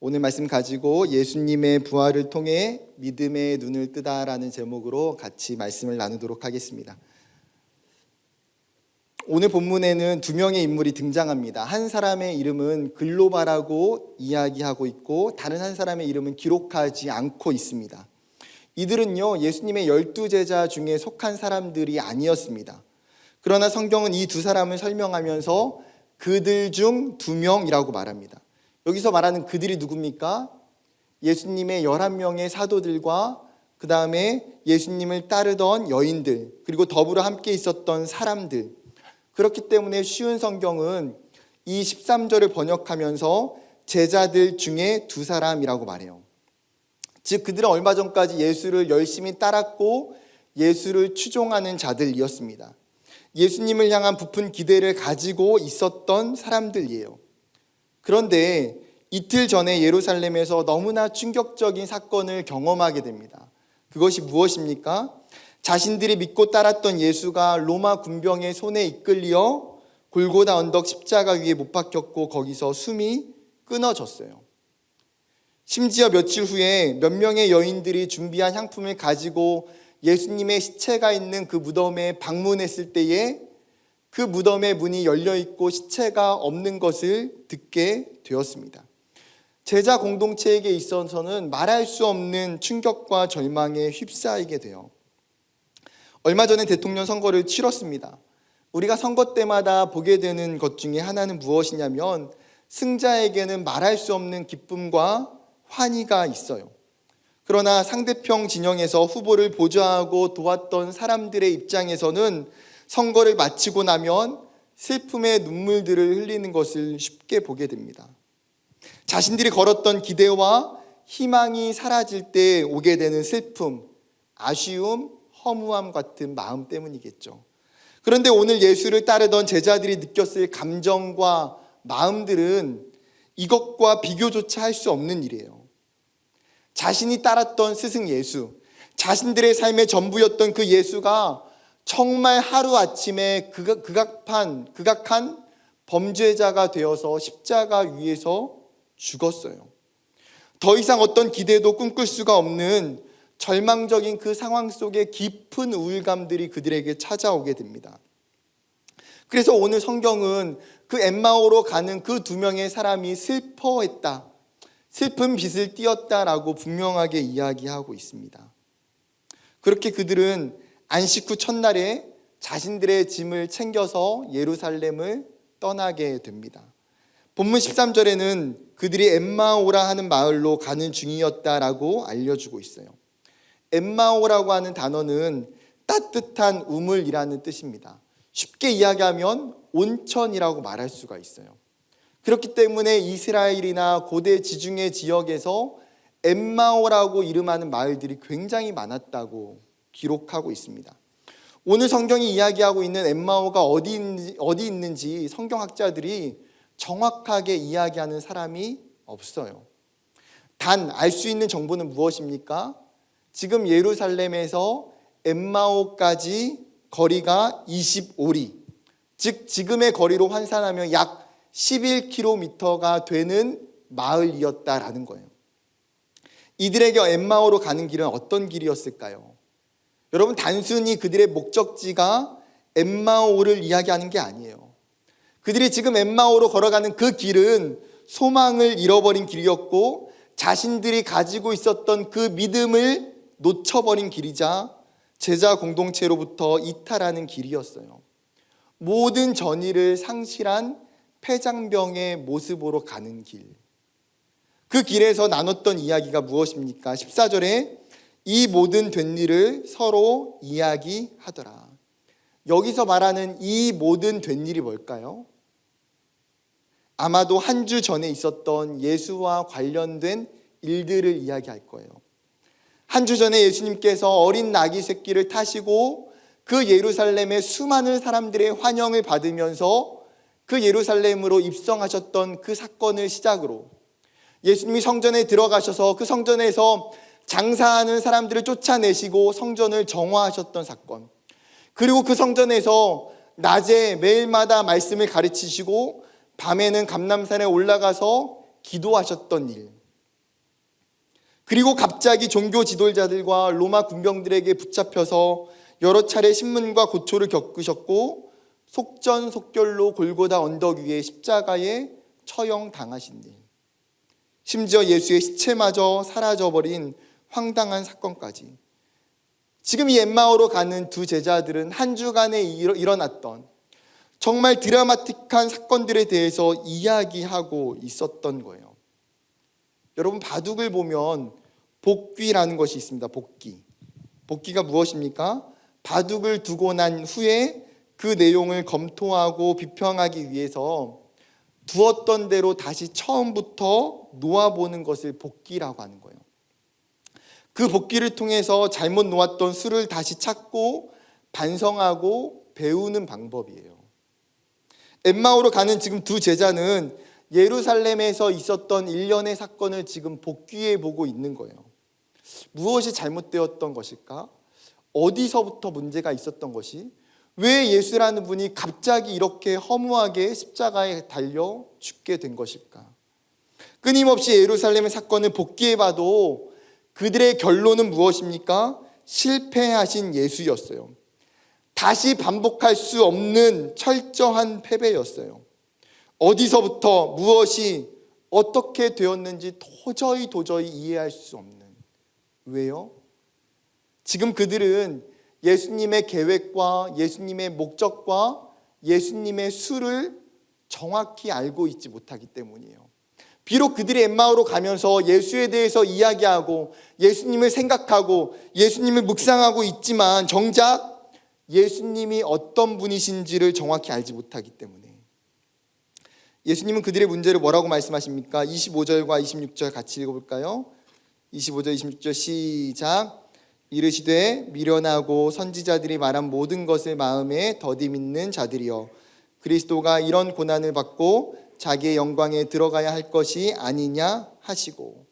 오늘 말씀 가지고 예수님의 부활을 통해 믿음의 눈을 뜨다라는 제목으로 같이 말씀을 나누도록 하겠습니다. 오늘 본문에는 두 명의 인물이 등장합니다. 한 사람의 이름은 글로바라고 이야기하고 있고 다른 한 사람의 이름은 기록하지 않고 있습니다. 이들은요, 예수님의 12제자 중에 속한 사람들이 아니었습니다. 그러나 성경은 이 두 사람을 설명하면서 그들 중 2명이라고 말합니다. 여기서 말하는 그들이 누굽니까? 예수님의 11명의 사도들과 그 다음에 예수님을 따르던 여인들, 그리고 더불어 함께 있었던 사람들. 그렇기 때문에 쉬운 성경은 이 13절을 번역하면서 제자들 중에 2사람이라고 말해요. 즉 그들은 얼마 전까지 예수를 열심히 따랐고 예수를 추종하는 자들이었습니다. 예수님을 향한 부푼 기대를 가지고 있었던 사람들이에요. 그런데 이틀 전에 예루살렘에서 너무나 충격적인 사건을 경험하게 됩니다. 그것이 무엇입니까? 자신들이 믿고 따랐던 예수가 로마 군병의 손에 이끌려 골고다 언덕 십자가 위에 못 박혔고 거기서 숨이 끊어졌어요. 심지어 며칠 후에 몇 명의 여인들이 준비한 향품을 가지고 예수님의 시체가 있는 그 무덤에 방문했을 때에 그 무덤의 문이 열려있고 시체가 없는 것을 듣게 되었습니다. 제자 공동체에게 있어서는 말할 수 없는 충격과 절망에 휩싸이게 돼요. 얼마 전에 대통령 선거를 치렀습니다. 우리가 선거 때마다 보게 되는 것 중에 하나는 무엇이냐면 승자에게는 말할 수 없는 기쁨과 환희가 있어요. 그러나 상대편 진영에서 후보를 보좌하고 도왔던 사람들의 입장에서는 선거를 마치고 나면 슬픔의 눈물들을 흘리는 것을 쉽게 보게 됩니다. 자신들이 걸었던 기대와 희망이 사라질 때 오게 되는 슬픔, 아쉬움, 허무함 같은 마음 때문이겠죠. 그런데 오늘 예수를 따르던 제자들이 느꼈을 감정과 마음들은 이것과 비교조차 할 수 없는 일이에요. 자신이 따랐던 스승 예수, 자신들의 삶의 전부였던 그 예수가 정말 하루아침에 극악한 범죄자가 되어서 십자가 위에서 죽었어요. 더 이상 어떤 기대도 꿈꿀 수가 없는 절망적인 그 상황 속에 깊은 우울감들이 그들에게 찾아오게 됩니다. 그래서 오늘 성경은 그 엠마오로 가는 그 2명의 사람이 슬퍼했다, 슬픈 빛을 띄었다라고 분명하게 이야기하고 있습니다. 그렇게 그들은 안식 후 첫날에 자신들의 짐을 챙겨서 예루살렘을 떠나게 됩니다. 본문 13절에는 그들이 엠마오라 하는 마을로 가는 중이었다라고 알려주고 있어요. 엠마오라고 하는 단어는 따뜻한 우물이라는 뜻입니다. 쉽게 이야기하면 온천이라고 말할 수가 있어요. 그렇기 때문에 이스라엘이나 고대 지중해 지역에서 엠마오라고 이름하는 마을들이 굉장히 많았다고 기록하고 있습니다. 오늘 성경이 이야기하고 있는 엠마오가 어디 있는지 성경학자들이 정확하게 이야기하는 사람이 없어요. 단 알 수 있는 정보는 무엇입니까? 지금 예루살렘에서 엠마오까지 거리가 25리, 즉 지금의 거리로 환산하면 약 11km가 되는 마을이었다라는 거예요. 이들에게 엠마오로 가는 길은 어떤 길이었을까요? 여러분, 단순히 그들의 목적지가 엠마오를 이야기하는 게 아니에요. 그들이 지금 엠마오로 걸어가는 그 길은 소망을 잃어버린 길이었고 자신들이 가지고 있었던 그 믿음을 놓쳐버린 길이자 제자 공동체로부터 이탈하는 길이었어요. 모든 전의를 상실한 폐장병의 모습으로 가는 길. 그 길에서 나눴던 이야기가 무엇입니까? 14절에 이 모든 된 일을 서로 이야기하더라. 여기서 말하는 이 모든 된 일이 뭘까요? 아마도 한 주 전에 있었던 예수와 관련된 일들을 이야기할 거예요. 한 주 전에 예수님께서 어린 나귀 새끼를 타시고 그 예루살렘의 수많은 사람들의 환영을 받으면서 그 예루살렘으로 입성하셨던 그 사건을 시작으로 예수님이 성전에 들어가셔서 그 성전에서 장사하는 사람들을 쫓아내시고 성전을 정화하셨던 사건, 그리고 그 성전에서 낮에 매일마다 말씀을 가르치시고 밤에는 감람산에 올라가서 기도하셨던 일, 그리고 갑자기 종교 지도자들과 로마 군병들에게 붙잡혀서 여러 차례 신문과 고초를 겪으셨고 속전속결로 골고다 언덕 위에 십자가에 처형당하신 일, 심지어 예수의 시체마저 사라져버린 황당한 사건까지, 지금 이 엠마오로 가는 두 제자들은 한 주간에 일어났던 정말 드라마틱한 사건들에 대해서 이야기하고 있었던 거예요. 여러분, 바둑을 보면 복귀라는 것이 있습니다. 복귀가 무엇입니까? 바둑을 두고 난 후에 그 내용을 검토하고 비평하기 위해서 두었던 대로 다시 처음부터 놓아보는 것을 복귀라고 하는 거예요. 그 복귀를 통해서 잘못 놓았던 수를 다시 찾고 반성하고 배우는 방법이에요. 엠마오로 가는 지금 두 제자는 예루살렘에서 있었던 일련의 사건을 지금 복귀해 보고 있는 거예요. 무엇이 잘못되었던 것일까? 어디서부터 문제가 있었던 것이? 왜 예수라는 분이 갑자기 이렇게 허무하게 십자가에 달려 죽게 된 것일까? 끊임없이 예루살렘의 사건을 복귀해 봐도 그들의 결론은 무엇입니까? 실패하신 예수였어요. 다시 반복할 수 없는 철저한 패배였어요. 어디서부터 무엇이 어떻게 되었는지 도저히 이해할 수 없는. 왜요? 지금 그들은 예수님의 계획과 예수님의 목적과 예수님의 수를 정확히 알고 있지 못하기 때문이에요. 비록 그들이 엠마오로 가면서 예수에 대해서 이야기하고 예수님을 생각하고 예수님을 묵상하고 있지만 정작 예수님이 어떤 분이신지를 정확히 알지 못하기 때문에, 예수님은 그들의 문제를 뭐라고 말씀하십니까? 25절과 26절 같이 읽어볼까요? 25절 26절 시작. 이르시되 미련하고 선지자들이 말한 모든 것을 마음에 더디 믿는 자들이여, 그리스도가 이런 고난을 받고 자기의 영광에 들어가야 할 것이 아니냐 하시고.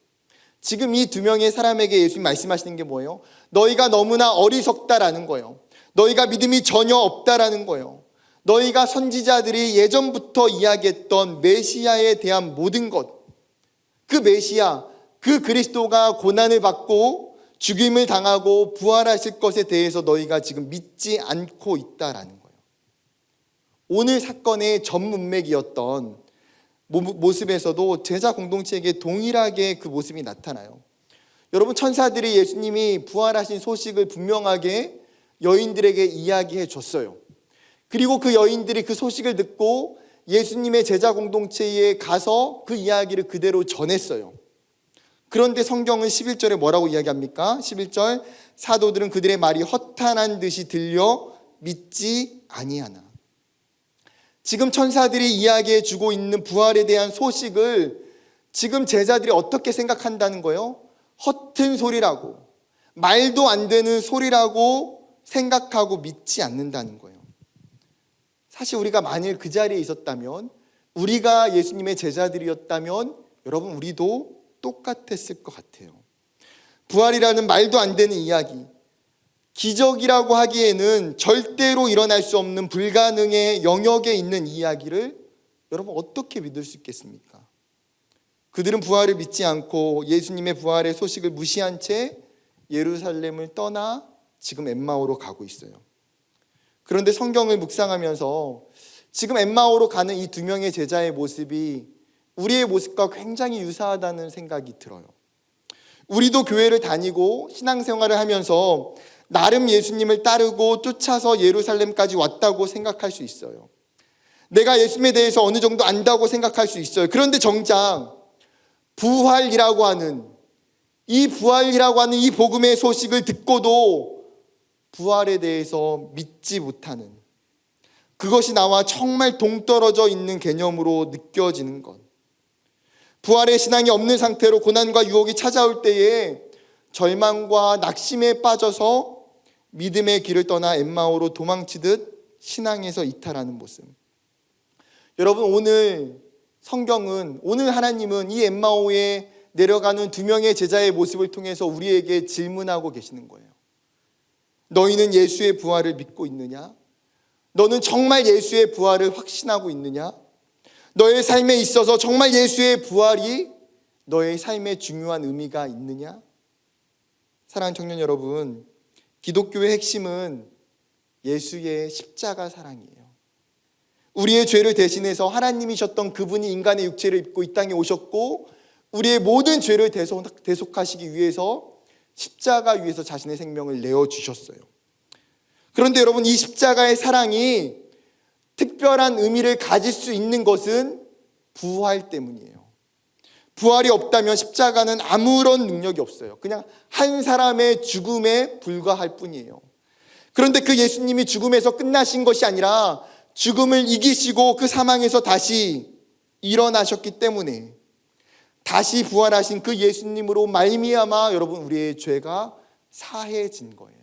지금 이 두 명의 사람에게 예수님 말씀하시는 게 뭐예요? 너희가 너무나 어리석다라는 거예요. 너희가 믿음이 전혀 없다라는 거예요. 너희가 선지자들이 예전부터 이야기했던 메시아에 대한 모든 것, 그 메시아, 그 그리스도가 고난을 받고 죽임을 당하고 부활하실 것에 대해서 너희가 지금 믿지 않고 있다라는 거예요. 오늘 사건의 전 문맥이었던 모습에서도 제자 공동체에게 동일하게 그 모습이 나타나요. 여러분, 천사들이 예수님이 부활하신 소식을 분명하게 여인들에게 이야기해 줬어요. 그리고 그 여인들이 그 소식을 듣고 예수님의 제자 공동체에 가서 그 이야기를 그대로 전했어요. 그런데 성경은 11절에 뭐라고 이야기합니까? 11절, 사도들은 그들의 말이 허탄한 듯이 들려 믿지 아니하나. 지금 천사들이 이야기해 주고 있는 부활에 대한 소식을 지금 제자들이 어떻게 생각한다는 거예요? 허튼 소리라고, 말도 안 되는 소리라고 생각하고 믿지 않는다는 거예요. 사실 우리가 만일 그 자리에 있었다면, 우리가 예수님의 제자들이었다면 여러분, 우리도 똑같았을 것 같아요. 부활이라는 말도 안 되는 이야기, 기적이라고 하기에는 절대로 일어날 수 없는 불가능의 영역에 있는 이야기를 여러분 어떻게 믿을 수 있겠습니까? 그들은 부활을 믿지 않고 예수님의 부활의 소식을 무시한 채 예루살렘을 떠나 지금 엠마오로 가고 있어요. 그런데 성경을 묵상하면서 지금 엠마오로 가는 이 두 명의 제자의 모습이 우리의 모습과 굉장히 유사하다는 생각이 들어요. 우리도 교회를 다니고 신앙생활을 하면서 나름 예수님을 따르고 쫓아서 예루살렘까지 왔다고 생각할 수 있어요. 내가 예수님에 대해서 어느 정도 안다고 생각할 수 있어요. 그런데 정작 부활이라고 하는 이 복음의 소식을 듣고도 부활에 대해서 믿지 못하는, 그것이 나와 정말 동떨어져 있는 개념으로 느껴지는 것. 부활의 신앙이 없는 상태로 고난과 유혹이 찾아올 때에 절망과 낙심에 빠져서 믿음의 길을 떠나 엠마오로 도망치듯 신앙에서 이탈하는 모습. 여러분, 오늘 성경은, 오늘 하나님은 이 엠마오에 내려가는 두 명의 제자의 모습을 통해서 우리에게 질문하고 계시는 거예요. 너희는 예수의 부활을 믿고 있느냐? 너는 정말 예수의 부활을 확신하고 있느냐? 너의 삶에 있어서 정말 예수의 부활이 너의 삶에 중요한 의미가 있느냐? 사랑하는 청년 여러분, 기독교의 핵심은 예수의 십자가 사랑이에요. 우리의 죄를 대신해서 하나님이셨던 그분이 인간의 육체를 입고 이 땅에 오셨고 우리의 모든 죄를 대속하시기 위해서 십자가 위에서 자신의 생명을 내어주셨어요. 그런데 여러분, 이 십자가의 사랑이 특별한 의미를 가질 수 있는 것은 부활 때문이에요. 부활이 없다면 십자가는 아무런 능력이 없어요. 그냥 한 사람의 죽음에 불과할 뿐이에요. 그런데 그 예수님이 죽음에서 끝나신 것이 아니라 죽음을 이기시고 그 사망에서 다시 일어나셨기 때문에 다시 부활하신 그 예수님으로 말미암아 여러분 우리의 죄가 사해진 거예요.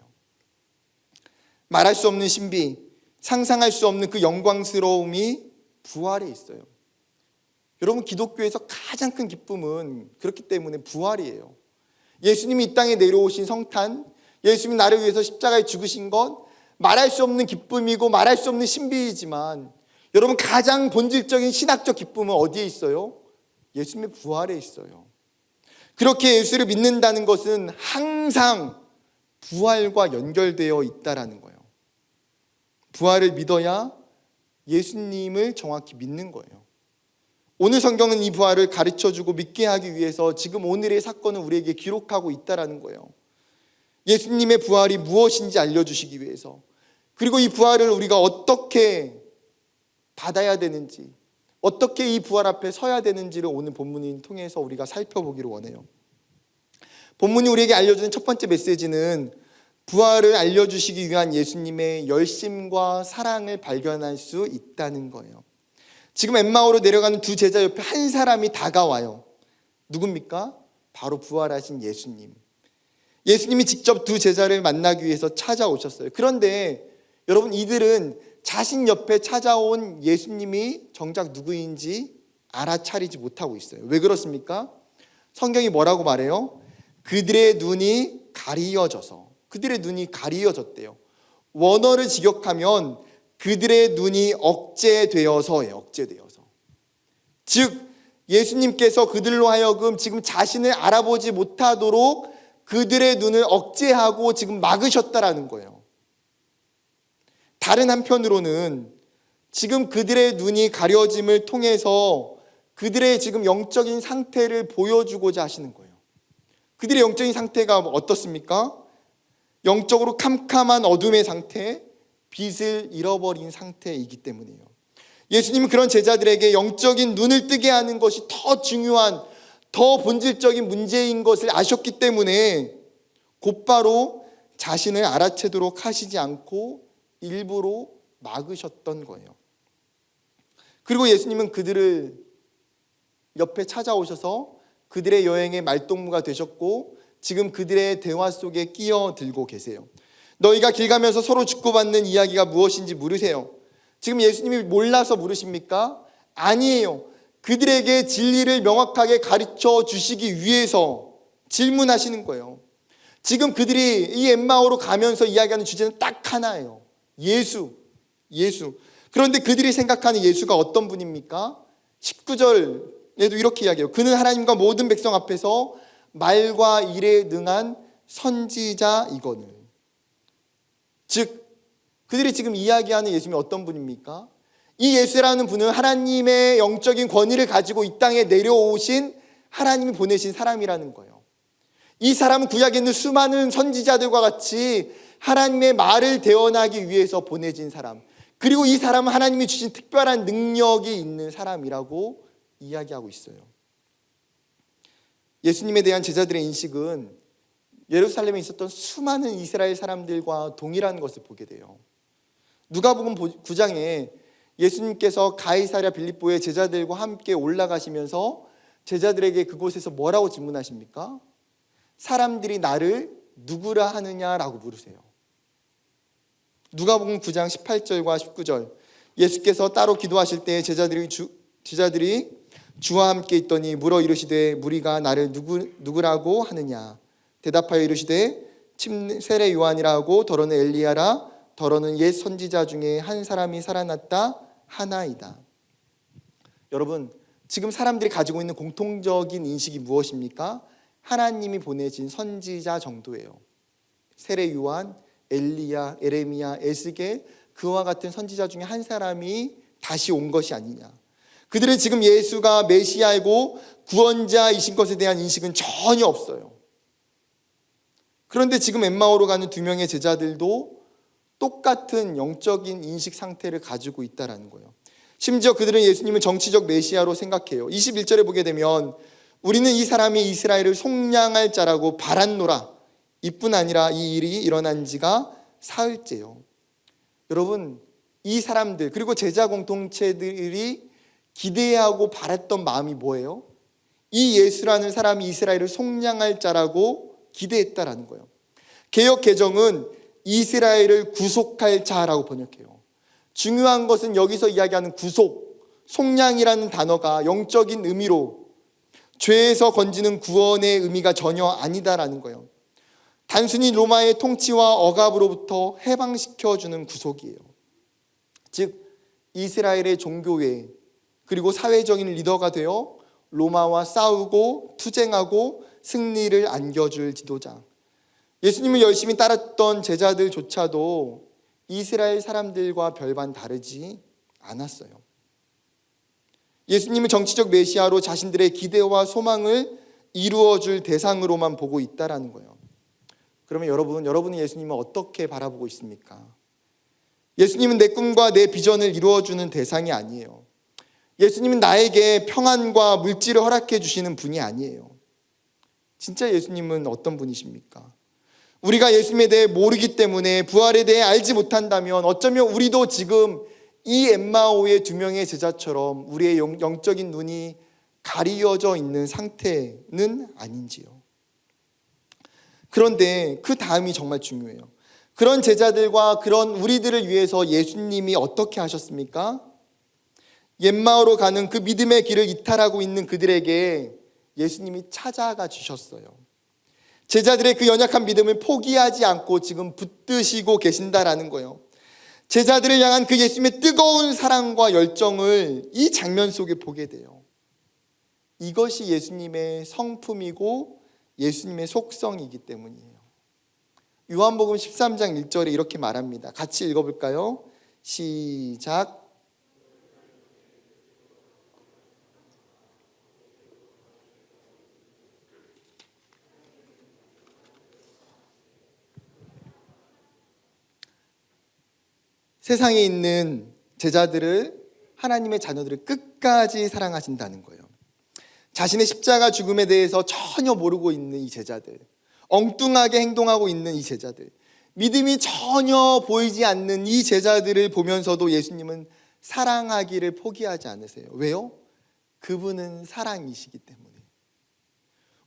말할 수 없는 신비, 상상할 수 없는 그 영광스러움이 부활에 있어요. 여러분, 기독교에서 가장 큰 기쁨은 그렇기 때문에 부활이에요. 예수님이 이 땅에 내려오신 성탄, 예수님이 나를 위해서 십자가에 죽으신 것, 말할 수 없는 기쁨이고 말할 수 없는 신비이지만 여러분, 가장 본질적인 신학적 기쁨은 어디에 있어요? 예수님의 부활에 있어요. 그렇게 예수를 믿는다는 것은 항상 부활과 연결되어 있다라는 거예요. 부활을 믿어야 예수님을 정확히 믿는 거예요. 오늘 성경은 이 부활을 가르쳐주고 믿게 하기 위해서 지금 오늘의 사건을 우리에게 기록하고 있다라는 거예요. 예수님의 부활이 무엇인지 알려주시기 위해서, 그리고 이 부활을 우리가 어떻게 받아야 되는지, 어떻게 이 부활 앞에 서야 되는지를 오늘 본문을 통해서 우리가 살펴보기를 원해요. 본문이 우리에게 알려주는 첫 번째 메시지는 부활을 알려주시기 위한 예수님의 열심과 사랑을 발견할 수 있다는 거예요. 지금 엠마오로 내려가는 두 제자 옆에 한 사람이 다가와요. 누굽니까? 바로 부활하신 예수님. 예수님이 직접 두 제자를 만나기 위해서 찾아오셨어요. 그런데 여러분, 이들은 자신 옆에 찾아온 예수님이 정작 누구인지 알아차리지 못하고 있어요. 왜 그렇습니까? 성경이 뭐라고 말해요? 그들의 눈이 가리어져서. 그들의 눈이 가리어졌대요. 원어를 직역하면 그들의 눈이 억제되어서예요. 억제되어서. 즉 예수님께서 그들로 하여금 지금 자신을 알아보지 못하도록 그들의 눈을 억제하고 지금 막으셨다라는 거예요. 다른 한편으로는 지금 그들의 눈이 가려짐을 통해서 그들의 지금 영적인 상태를 보여주고자 하시는 거예요. 그들의 영적인 상태가 어떻습니까? 영적으로 캄캄한 어둠의 상태, 빛을 잃어버린 상태이기 때문이에요. 예수님은 그런 제자들에게 영적인 눈을 뜨게 하는 것이 더 중요한, 더 본질적인 문제인 것을 아셨기 때문에 곧바로 자신을 알아채도록 하시지 않고 일부러 막으셨던 거예요. 그리고 예수님은 그들을 옆에 찾아오셔서 그들의 여행의 말동무가 되셨고 지금 그들의 대화 속에 끼어들고 계세요. 너희가 길 가면서 서로 주고받는 이야기가 무엇인지 물으세요. 지금 예수님이 몰라서 물으십니까? 아니에요. 그들에게 진리를 명확하게 가르쳐 주시기 위해서 질문하시는 거예요. 지금 그들이 이 엠마오로 가면서 이야기하는 주제는 딱 하나예요. 예수. 그런데 그들이 생각하는 예수가 어떤 분입니까? 19절에도 이렇게 이야기해요. 그는 하나님과 모든 백성 앞에서 말과 일에 능한 선지자이거늘. 즉 그들이 지금 이야기하는 예수님이 어떤 분입니까? 이 예수라는 분은 하나님의 영적인 권위를 가지고 이 땅에 내려오신 하나님이 보내신 사람이라는 거예요. 이 사람은 구약에 있는 수많은 선지자들과 같이 하나님의 말을 대언하기 위해서 보내진 사람, 그리고 이 사람은 하나님이 주신 특별한 능력이 있는 사람이라고 이야기하고 있어요. 예수님에 대한 제자들의 인식은 예루살렘에 있었던 수많은 이스라엘 사람들과 동일한 것을 보게 돼요. 누가복음 9장에 예수님께서 가이사랴 빌립보의 제자들과 함께 올라가시면서 제자들에게 그곳에서 뭐라고 질문하십니까? 사람들이 나를 누구라 하느냐라고 물으세요. 누가복음 9장 18절과 19절, 예수께서 따로 기도하실 때 제자들이 주와 함께 있더니 물어 이르시되 무리가 나를 누구라고 하느냐? 대답하여 이르시되 세례 요한이라고, 더러는 엘리야라, 더러는 옛 선지자 중에 한 사람이 살아났다 하나이다. 여러분, 지금 사람들이 가지고 있는 공통적인 인식이 무엇입니까? 하나님이 보내신 선지자 정도예요. 세례 요한, 엘리야, 에레미야, 에스겔, 그와 같은 선지자 중에 한 사람이 다시 온 것이 아니냐. 그들은 지금 예수가 메시아이고 구원자이신 것에 대한 인식은 전혀 없어요. 그런데 지금 엠마오로 가는 두 명의 제자들도 똑같은 영적인 인식 상태를 가지고 있다는 거예요. 심지어 그들은 예수님을 정치적 메시아로 생각해요. 21절에 보게 되면 우리는 이 사람이 이스라엘을 속량할 자라고 바랐노라. 이뿐 아니라 이 일이 일어난 지가 사흘째요. 여러분, 이 사람들 그리고 제자 공동체들이 기대하고 바랐던 마음이 뭐예요? 이 예수라는 사람이 이스라엘을 속량할 자라고 기대했다라는 거예요. 개역 개정은 이스라엘을 구속할 자라고 번역해요. 중요한 것은 여기서 이야기하는 구속, 속량이라는 단어가 영적인 의미로 죄에서 건지는 구원의 의미가 전혀 아니다라는 거예요. 단순히 로마의 통치와 억압으로부터 해방시켜주는 구속이에요. 즉 이스라엘의 종교회 그리고 사회적인 리더가 되어 로마와 싸우고 투쟁하고 승리를 안겨줄 지도자. 예수님을 열심히 따랐던 제자들조차도 이스라엘 사람들과 별반 다르지 않았어요. 예수님은 정치적 메시아로 자신들의 기대와 소망을 이루어줄 대상으로만 보고 있다라는 거예요. 그러면 여러분은 예수님을 어떻게 바라보고 있습니까? 예수님은 내 꿈과 내 비전을 이루어주는 대상이 아니에요. 예수님은 나에게 평안과 물질을 허락해 주시는 분이 아니에요. 진짜 예수님은 어떤 분이십니까? 우리가 예수님에 대해 모르기 때문에 부활에 대해 알지 못한다면 어쩌면 우리도 지금 이 엠마오의 두 명의 제자처럼 우리의 영적인 눈이 가리어져 있는 상태는 아닌지요. 그런데 그 다음이 정말 중요해요. 그런 제자들과 그런 우리들을 위해서 예수님이 어떻게 하셨습니까? 엠마오로 가는 그 믿음의 길을 이탈하고 있는 그들에게 예수님이 찾아가 주셨어요. 제자들의 그 연약한 믿음을 포기하지 않고 지금 붙드시고 계신다라는 거예요. 제자들을 향한 그 예수님의 뜨거운 사랑과 열정을 이 장면 속에 보게 돼요. 이것이 예수님의 성품이고 예수님의 속성이기 때문이에요. 요한복음 13장 1절에 이렇게 말합니다. 같이 읽어볼까요? 시작. 세상에 있는 제자들을, 하나님의 자녀들을 끝까지 사랑하신다는 거예요. 자신의 십자가 죽음에 대해서 전혀 모르고 있는 이 제자들, 엉뚱하게 행동하고 있는 이 제자들, 믿음이 전혀 보이지 않는 이 제자들을 보면서도 예수님은 사랑하기를 포기하지 않으세요. 왜요? 그분은 사랑이시기 때문에.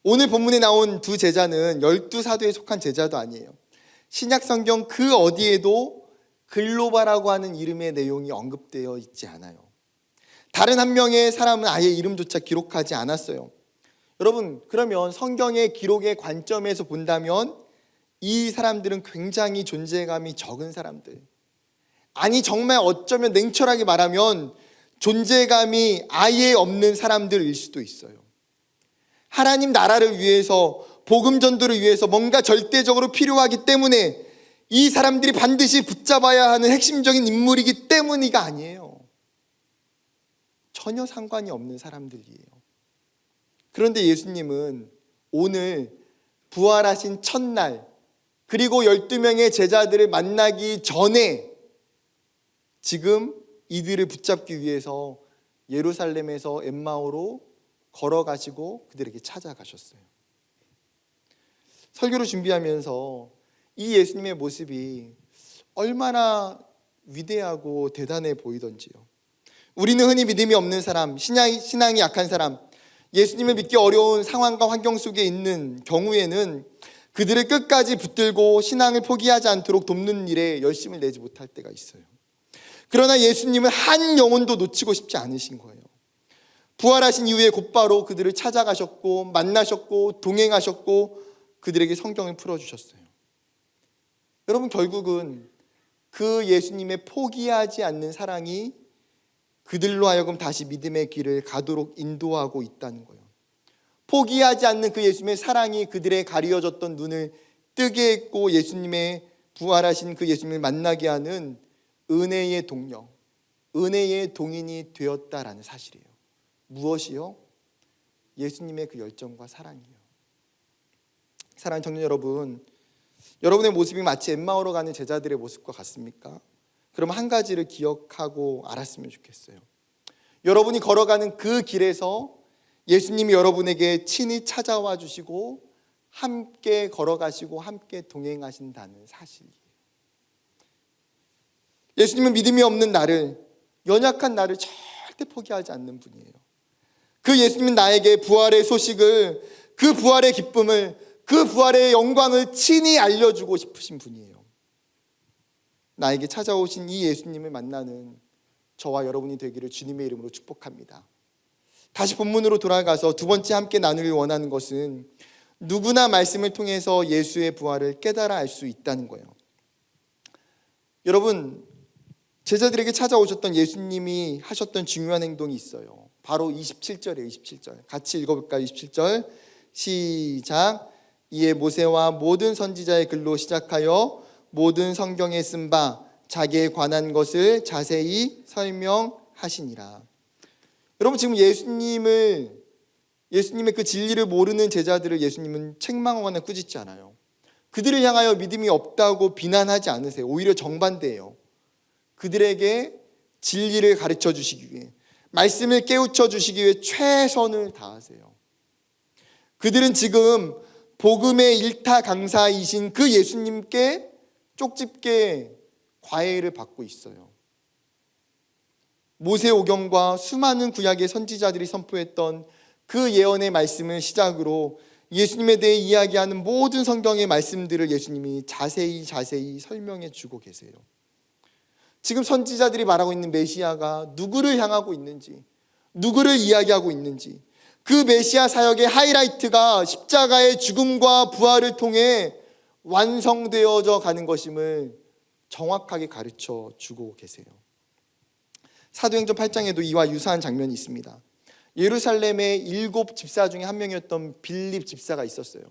오늘 본문에 나온 두 제자는 12사도에 속한 제자도 아니에요. 신약 성경 그 어디에도 글로바라고 하는 이름의 내용이 언급되어 있지 않아요. 다른 한 명의 사람은 아예 이름조차 기록하지 않았어요. 여러분, 그러면 성경의 기록의 관점에서 본다면 이 사람들은 굉장히 존재감이 적은 사람들, 아니 정말 어쩌면 냉철하게 말하면 존재감이 아예 없는 사람들일 수도 있어요. 하나님 나라를 위해서, 복음 전도를 위해서 뭔가 절대적으로 필요하기 때문에 이 사람들이 반드시 붙잡아야 하는 핵심적인 인물이기 때문이가 아니에요. 전혀 상관이 없는 사람들이에요. 그런데 예수님은 오늘 부활하신 첫날, 그리고 12명의 제자들을 만나기 전에 지금 이들을 붙잡기 위해서 예루살렘에서 엠마오로 걸어가시고 그들에게 찾아가셨어요. 설교를 준비하면서 이 예수님의 모습이 얼마나 위대하고 대단해 보이던지요. 우리는 흔히 믿음이 없는 사람, 신앙이 약한 사람, 예수님을 믿기 어려운 상황과 환경 속에 있는 경우에는 그들을 끝까지 붙들고 신앙을 포기하지 않도록 돕는 일에 열심을 내지 못할 때가 있어요. 그러나 예수님은 한 영혼도 놓치고 싶지 않으신 거예요. 부활하신 이후에 곧바로 그들을 찾아가셨고 만나셨고 동행하셨고 그들에게 성경을 풀어주셨어요. 여러분, 결국은 그 예수님의 포기하지 않는 사랑이 그들로 하여금 다시 믿음의 길을 가도록 인도하고 있다는 거예요. 포기하지 않는 그 예수님의 사랑이 그들의 가리워졌던 눈을 뜨게 했고 예수님의 부활하신 그 예수님을 만나게 하는 은혜의 동력, 은혜의 동인이 되었다라는 사실이에요. 무엇이요? 예수님의 그 열정과 사랑이에요. 사랑하는 청년 여러분, 여러분의 모습이 마치 엠마오로 가는 제자들의 모습과 같습니까? 그럼 한 가지를 기억하고 알았으면 좋겠어요. 여러분이 걸어가는 그 길에서 예수님이 여러분에게 친히 찾아와 주시고 함께 걸어가시고 함께 동행하신다는 사실이에요. 예수님은 믿음이 없는 나를, 연약한 나를 절대 포기하지 않는 분이에요. 그 예수님은 나에게 부활의 소식을, 그 부활의 기쁨을, 그 부활의 영광을 친히 알려주고 싶으신 분이에요. 나에게 찾아오신 이 예수님을 만나는 저와 여러분이 되기를 주님의 이름으로 축복합니다. 다시 본문으로 돌아가서 두 번째 함께 나누길 원하는 것은 누구나 말씀을 통해서 예수의 부활을 깨달아 알 수 있다는 거예요. 여러분, 제자들에게 찾아오셨던 예수님이 하셨던 중요한 행동이 있어요. 바로 27절이에요. 27절 같이 읽어볼까요? 27절 시작. 이에 모세와 모든 선지자의 글로 시작하여 모든 성경에 쓴 바 자기에 관한 것을 자세히 설명하시니라. 여러분, 지금 예수님의 그 진리를 모르는 제자들을 예수님은 책망하거나 꾸짖지 않아요. 그들을 향하여 믿음이 없다고 비난하지 않으세요. 오히려 정반대예요. 그들에게 진리를 가르쳐 주시기 위해, 말씀을 깨우쳐 주시기 위해 최선을 다하세요. 그들은 지금 복음의 일타 강사이신 그 예수님께 쪽집게 과외를 받고 있어요. 모세오경과 수많은 구약의 선지자들이 선포했던 그 예언의 말씀을 시작으로 예수님에 대해 이야기하는 모든 성경의 말씀들을 예수님이 자세히 설명해 주고 계세요. 지금 선지자들이 말하고 있는 메시아가 누구를 향하고 있는지, 누구를 이야기하고 있는지, 그 메시아 사역의 하이라이트가 십자가의 죽음과 부활을 통해 완성되어져 가는 것임을 정확하게 가르쳐 주고 계세요. 사도행전 8장에도 이와 유사한 장면이 있습니다. 예루살렘의 7 집사 중에 한 명이었던 빌립 집사가 있었어요.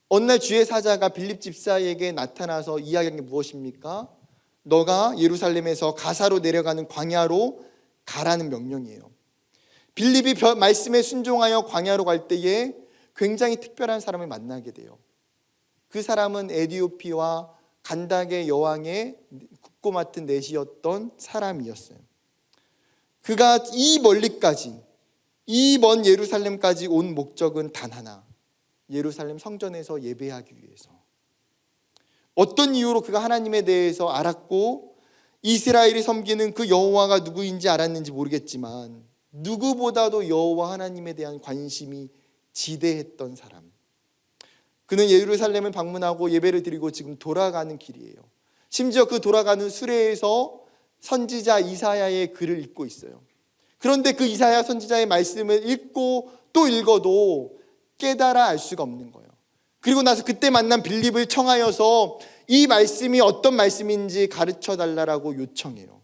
어느 날 주의 사자가 빌립 집사에게 나타나서 이야기한 게 무엇입니까? 너가 예루살렘에서 가사로 내려가는 광야로 가라는 명령이에요. 빌립이 말씀에 순종하여 광야로 갈 때에 굉장히 특별한 사람을 만나게 돼요. 그 사람은 에디오피와 간닥의 여왕의 국고 맡은 내시였던 사람이었어요. 그가 이 멀리까지, 이 먼 예루살렘까지 온 목적은 단 하나, 예루살렘 성전에서 예배하기 위해서. 어떤 이유로 그가 하나님에 대해서 알았고 이스라엘이 섬기는 그 여호와가 누구인지 알았는지 모르겠지만 누구보다도 여호와 하나님에 대한 관심이 지대했던 사람. 그는 예루살렘을 방문하고 예배를 드리고 지금 돌아가는 길이에요. 심지어 그 돌아가는 수레에서 선지자 이사야의 글을 읽고 있어요. 그런데 그 이사야 선지자의 말씀을 읽고 또 읽어도 깨달아 알 수가 없는 거예요. 그리고 나서 그때 만난 빌립을 청하여서 이 말씀이 어떤 말씀인지 가르쳐 달라고 요청해요.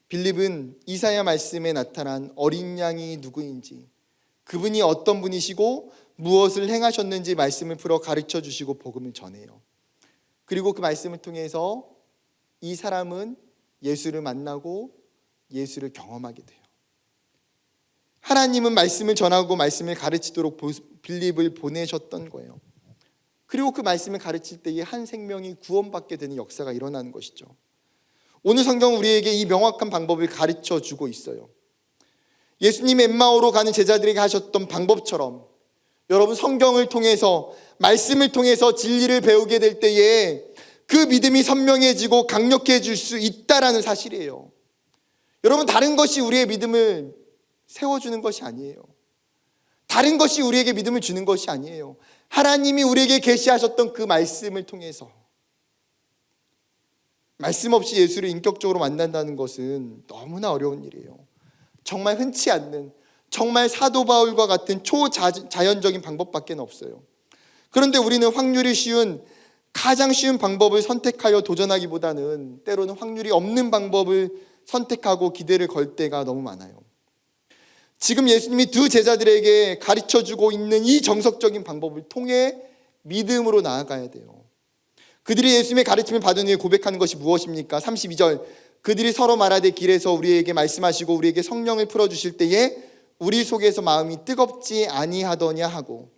빌립은 이사야 말씀에 나타난 어린 양이 누구인지, 그분이 어떤 분이시고 무엇을 행하셨는지 말씀을 풀어 가르쳐 주시고 복음을 전해요. 그리고 그 말씀을 통해서 이 사람은 예수를 만나고 예수를 경험하게 돼요. 하나님은 말씀을 전하고 말씀을 가르치도록 빌립을 보내셨던 거예요. 그리고 그 말씀을 가르칠 때에 한 생명이 구원받게 되는 역사가 일어나는 것이죠. 오늘 성경은 우리에게 이 명확한 방법을 가르쳐 주고 있어요. 예수님이 엠마오로 가는 제자들에게 하셨던 방법처럼 여러분, 성경을 통해서, 말씀을 통해서 진리를 배우게 될 때에 그 믿음이 선명해지고 강력해질 수 있다라는 사실이에요. 여러분, 다른 것이 우리의 믿음을 세워주는 것이 아니에요. 다른 것이 우리에게 믿음을 주는 것이 아니에요. 하나님이 우리에게 계시하셨던 그 말씀을 통해서. 말씀 없이 예수를 인격적으로 만난다는 것은 너무나 어려운 일이에요. 정말 흔치 않는, 정말 사도 바울과 같은 초자연적인 방법밖에 없어요. 그런데 우리는 확률이 쉬운, 가장 쉬운 방법을 선택하여 도전하기보다는 때로는 확률이 없는 방법을 선택하고 기대를 걸 때가 너무 많아요. 지금 예수님이 두 제자들에게 가르쳐주고 있는 이 정석적인 방법을 통해 믿음으로 나아가야 돼요. 그들이 예수님의 가르침을 받은 후에 고백하는 것이 무엇입니까? 32절, 그들이 서로 말하되 길에서 우리에게 말씀하시고 우리에게 성령을 풀어주실 때에 우리 속에서 마음이 뜨겁지 아니하더냐 하고,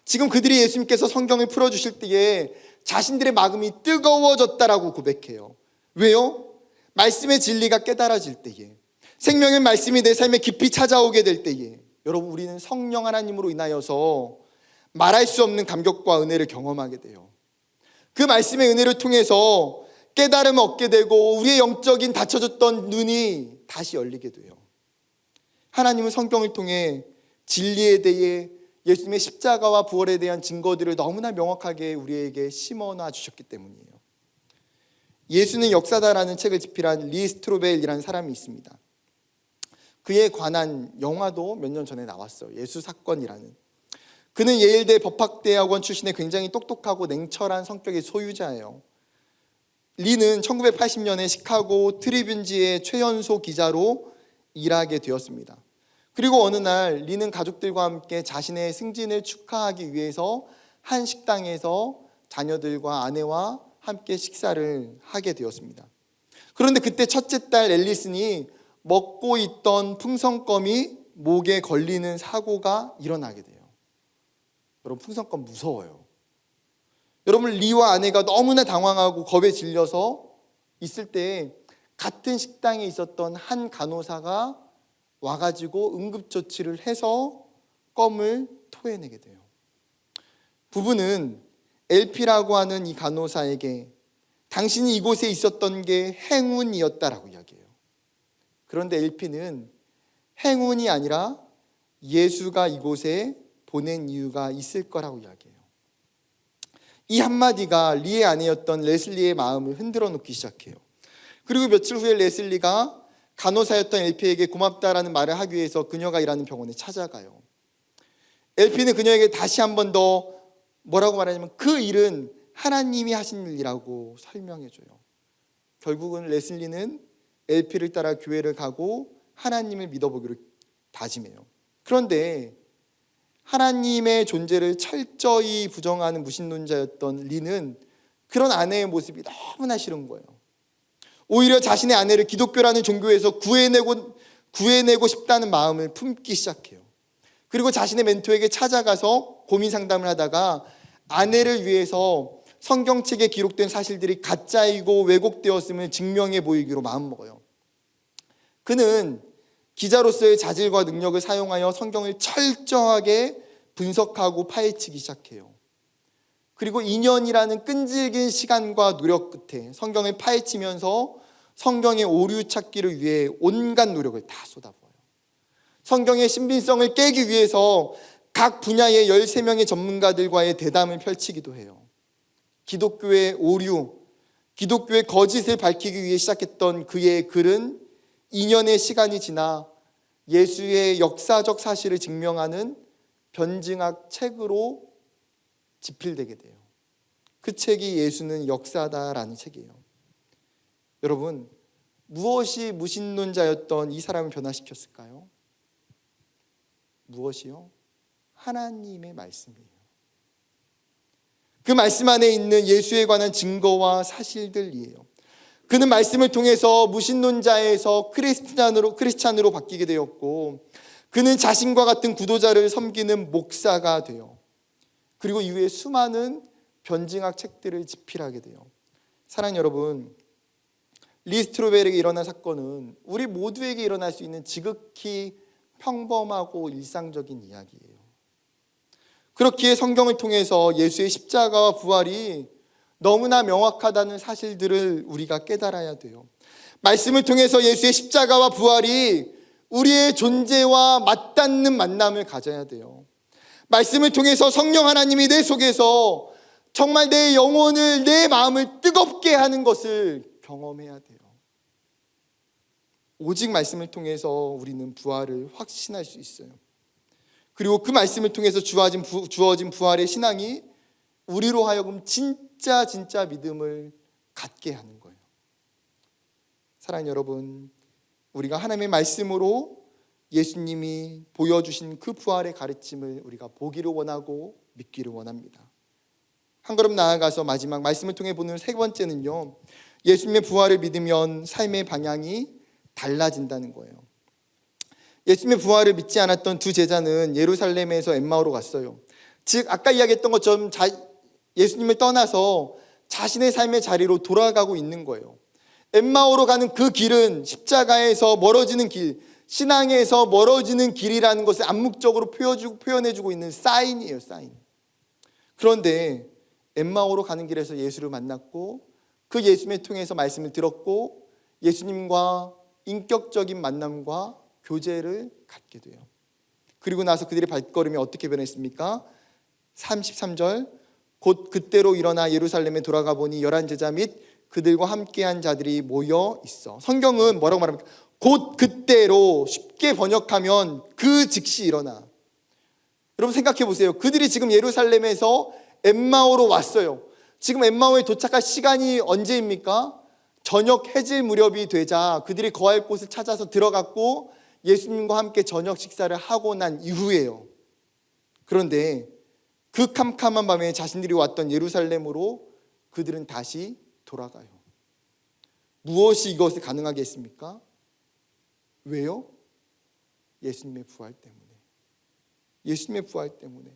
지금 그들이 예수님께서 성경을 풀어주실 때에 자신들의 마음이 뜨거워졌다라고 고백해요. 왜요? 말씀의 진리가 깨달아질 때에, 생명의 말씀이 내 삶에 깊이 찾아오게 될 때에, 여러분, 우리는 성령 하나님으로 인하여서 말할 수 없는 감격과 은혜를 경험하게 돼요. 그 말씀의 은혜를 통해서 깨달음을 얻게 되고 우리의 영적인 닫혀졌던 눈이 다시 열리게 돼요. 하나님은 성경을 통해 진리에 대해, 예수님의 십자가와 부활에 대한 증거들을 너무나 명확하게 우리에게 심어놔 주셨기 때문이에요. 예수는 역사다라는 책을 집필한 리 스트로벨이라는 사람이 있습니다. 그에 관한 영화도 몇 년 전에 나왔어요. 예수 사건이라는. 그는 예일대 법학대학원 출신의 굉장히 똑똑하고 냉철한 성격의 소유자예요. 리는 1980년에 시카고 트리뷴지의 최연소 기자로 일하게 되었습니다. 그리고 어느 날 리는 가족들과 함께 자신의 승진을 축하하기 위해서 한 식당에서 자녀들과 아내와 함께 식사를 하게 되었습니다. 그런데 그때 첫째 딸 앨리슨이 먹고 있던 풍선껌이 목에 걸리는 사고가 일어나게 돼요. 여러분, 풍선껌 무서워요. 여러분, 리와 아내가 너무나 당황하고 겁에 질려서 있을 때 같은 식당에 있었던 한 간호사가 와가지고 응급조치를 해서 껌을 토해내게 돼요. 부부는 LP라고 하는 이 간호사에게 당신이 이곳에 있었던 게 행운이었다라고 이야기해요. 그런데 LP는 행운이 아니라 예수가 이곳에 보낸 이유가 있을 거라고 이야기해요. 이 한마디가 리의 아내였던 레슬리의 마음을 흔들어 놓기 시작해요. 그리고 며칠 후에 레슬리가 간호사였던 LP에게 고맙다라는 말을 하기 위해서 그녀가 일하는 병원에 찾아가요. LP는 그녀에게 다시 한 번 더 뭐라고 말하냐면 그 일은 하나님이 하신 일이라고 설명해줘요. 결국은 레슬리는 LP를 따라 교회를 가고 하나님을 믿어보기로 다짐해요. 그런데 하나님의 존재를 철저히 부정하는 무신론자였던 리는 그런 아내의 모습이 너무나 싫은 거예요. 오히려 자신의 아내를 기독교라는 종교에서 구해내고 싶다는 마음을 품기 시작해요. 그리고 자신의 멘토에게 찾아가서 고민 상담을 하다가 아내를 위해서 성경책에 기록된 사실들이 가짜이고 왜곡되었음을 증명해 보이기로 마음먹어요. 그는 기자로서의 자질과 능력을 사용하여 성경을 철저하게 분석하고 파헤치기 시작해요. 그리고 2년이라는 끈질긴 시간과 노력 끝에 성경을 파헤치면서 성경의 오류 찾기를 위해 온갖 노력을 다 쏟아부어요. 성경의 신빙성을 깨기 위해서 각 분야의 13명의 전문가들과의 대담을 펼치기도 해요. 기독교의 오류, 기독교의 거짓을 밝히기 위해 시작했던 그의 글은 2년의 시간이 지나 예수의 역사적 사실을 증명하는 변증학 책으로 집필되게 돼요. 그 책이 예수는 역사다라는 책이에요. 여러분, 무엇이 무신론자였던 이 사람을 변화시켰을까요? 무엇이요? 하나님의 말씀이에요. 그 말씀 안에 있는 예수에 관한 증거와 사실들이에요. 그는 말씀을 통해서 무신론자에서 크리스찬으로 바뀌게 되었고, 그는 자신과 같은 구도자를 섬기는 목사가 돼요. 그리고 이후에 수많은 변증학 책들을 집필하게 돼요. 사랑하는 여러분, 리 스트로벨에게 일어난 사건은 우리 모두에게 일어날 수 있는 지극히 평범하고 일상적인 이야기예요. 그렇기에 성경을 통해서 예수의 십자가와 부활이 너무나 명확하다는 사실들을 우리가 깨달아야 돼요. 말씀을 통해서 예수의 십자가와 부활이 우리의 존재와 맞닿는 만남을 가져야 돼요. 말씀을 통해서 성령 하나님이 내 속에서 정말 내 영혼을, 내 마음을 뜨겁게 하는 것을 경험해야 돼요. 오직 말씀을 통해서 우리는 부활을 확신할 수 있어요. 그리고 그 말씀을 통해서 주어진 부활의 신앙이 우리로 하여금 진짜 믿음을 갖게 하는 거예요. 사랑하는 여러분, 우리가 하나님의 말씀으로 예수님이 보여주신 그 부활의 가르침을 우리가 보기를 원하고 믿기를 원합니다. 한 걸음 나아가서 마지막 말씀을 통해 보는 세 번째는요, 예수님의 부활을 믿으면 삶의 방향이 달라진다는 거예요. 예수님의 부활을 믿지 않았던 두 제자는 예루살렘에서 엠마오로 갔어요. 즉 아까 이야기했던 것처럼 예수님을 떠나서 자신의 삶의 자리로 돌아가고 있는 거예요. 엠마오로 가는 그 길은 십자가에서 멀어지는 길, 신앙에서 멀어지는 길이라는 것을 암묵적으로 표현해주고 있는 사인이에요, 사인. 그런데 엠마오로 가는 길에서 예수를 만났고 그 예수님을 통해서 말씀을 들었고 예수님과 인격적인 만남과 교제를 갖게 돼요. 그리고 나서 그들의 발걸음이 어떻게 변했습니까? 33절, 곧 그때로 일어나 예루살렘에 돌아가 보니 11제자 및 그들과 함께한 자들이 모여 있어. 성경은 뭐라고 말합니까? 곧 그때로, 쉽게 번역하면 그 즉시 일어나. 여러분 생각해 보세요. 그들이 지금 예루살렘에서 엠마오로 왔어요. 지금 엠마오에 도착할 시간이 언제입니까? 저녁 해질 무렵이 되자 그들이 거할 곳을 찾아서 들어갔고 예수님과 함께 저녁 식사를 하고 난 이후에요. 그런데 그 캄캄한 밤에 자신들이 왔던 예루살렘으로 그들은 다시 돌아가요. 무엇이 이것을 가능하게 했습니까? 왜요? 예수님의 부활 때문에. 예수님의 부활 때문에.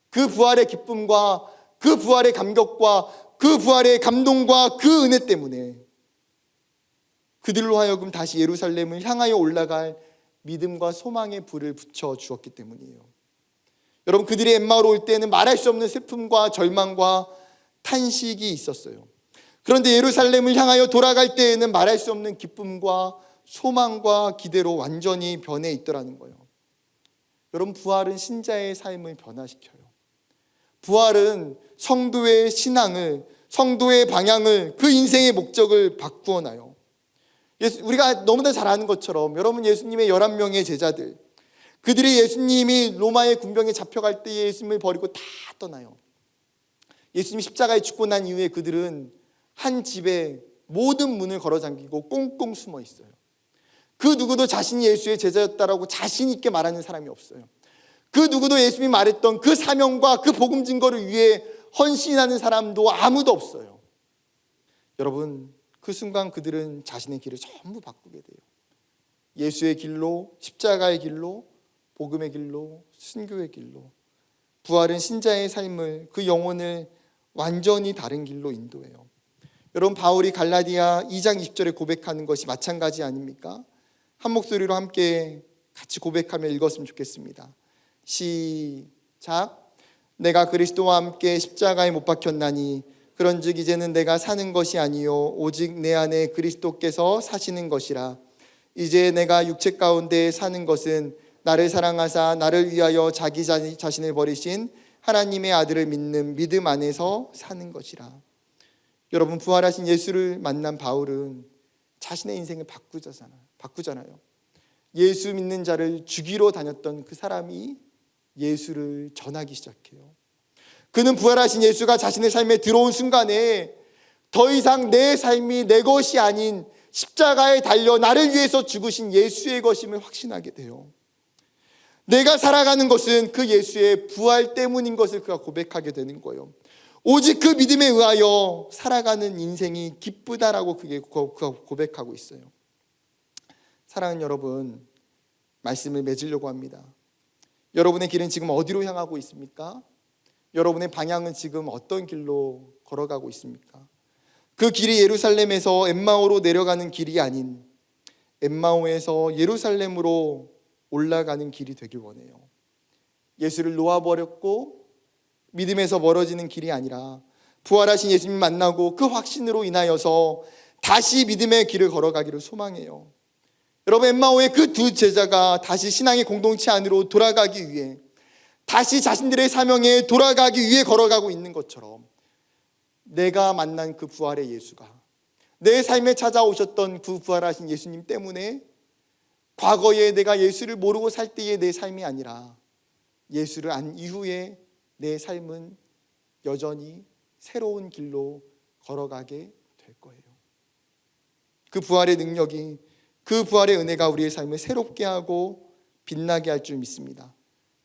그 부활의 기쁨과 그 부활의 감격과 그 부활의 감동과 그 은혜 때문에 그들로 하여금 다시 예루살렘을 향하여 올라갈 믿음과 소망의 불을 붙여 주었기 때문이에요. 여러분, 그들이 엠마오로 올 때는 말할 수 없는 슬픔과 절망과 탄식이 있었어요. 그런데 예루살렘을 향하여 돌아갈 때에는 말할 수 없는 기쁨과 소망과 기대로 완전히 변해 있더라는 거예요. 여러분, 부활은 신자의 삶을 변화시켜요. 부활은 성도의 신앙을, 성도의 방향을, 그 인생의 목적을 바꾸어 놔요. 우리가 너무나 잘 아는 것처럼 여러분, 예수님의 11명의 제자들, 그들이 예수님이 로마의 군병에 잡혀갈 때 예수님을 버리고 다 떠나요. 예수님이 십자가에 죽고 난 이후에 그들은 한 집에 모든 문을 걸어 잠기고 꽁꽁 숨어 있어요. 그 누구도 자신이 예수의 제자였다라고 자신 있게 말하는 사람이 없어요. 그 누구도 예수님이 말했던 그 사명과 그 복음 증거를 위해 헌신하는 사람도 아무도 없어요. 여러분, 그 순간 그들은 자신의 길을 전부 바꾸게 돼요. 예수의 길로, 십자가의 길로, 복음의 길로, 순교의 길로. 부활은 신자의 삶을, 그 영혼을 완전히 다른 길로 인도해요. 여러분, 바울이 갈라디아 2장 20절에 고백하는 것이 마찬가지 아닙니까? 한 목소리로 함께 같이 고백하며 읽었으면 좋겠습니다. 시작. 내가 그리스도와 함께 십자가에 못 박혔나니 그런즉 이제는 내가 사는 것이 아니요 오직 내 안에 그리스도께서 사시는 것이라. 이제 내가 육체 가운데 사는 것은 나를 사랑하사 나를 위하여 자기 자신을 버리신 하나님의 아들을 믿는 믿음 안에서 사는 것이라. 여러분, 부활하신 예수를 만난 바울은 자신의 인생을 바꾸잖아요. 예수 믿는 자를 죽이러 다녔던 그 사람이 예수를 전하기 시작해요. 그는 부활하신 예수가 자신의 삶에 들어온 순간에 더 이상 내 삶이 내 것이 아닌 십자가에 달려 나를 위해서 죽으신 예수의 것임을 확신하게 돼요. 내가 살아가는 것은 그 예수의 부활 때문인 것을 그가 고백하게 되는 거예요. 오직 그 믿음에 의하여 살아가는 인생이 기쁘다라고 그가 고백하고 있어요. 사랑하는 여러분, 말씀을 맺으려고 합니다. 여러분의 길은 지금 어디로 향하고 있습니까? 여러분의 방향은 지금 어떤 길로 걸어가고 있습니까? 그 길이 예루살렘에서 엠마오로 내려가는 길이 아닌 엠마오에서 예루살렘으로 올라가는 길이 되길 원해요. 예수를 놓아버렸고 믿음에서 멀어지는 길이 아니라 부활하신 예수님 만나고 그 확신으로 인하여서 다시 믿음의 길을 걸어가기를 소망해요. 여러분, 엠마오의 그 두 제자가 다시 신앙의 공동체 안으로 돌아가기 위해, 다시 자신들의 사명에 돌아가기 위해 걸어가고 있는 것처럼 내가 만난 그 부활의 예수가, 내 삶에 찾아오셨던 그 부활하신 예수님 때문에 과거에 내가 예수를 모르고 살 때의 내 삶이 아니라 예수를 안 이후에 내 삶은 여전히 새로운 길로 걸어가게 될 거예요. 그 부활의 능력이, 그 부활의 은혜가 우리의 삶을 새롭게 하고 빛나게 할 줄 믿습니다.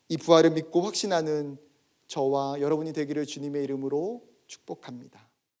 이 부활을 믿고 확신하는 저와 여러분이 되기를 주님의 이름으로 축복합니다.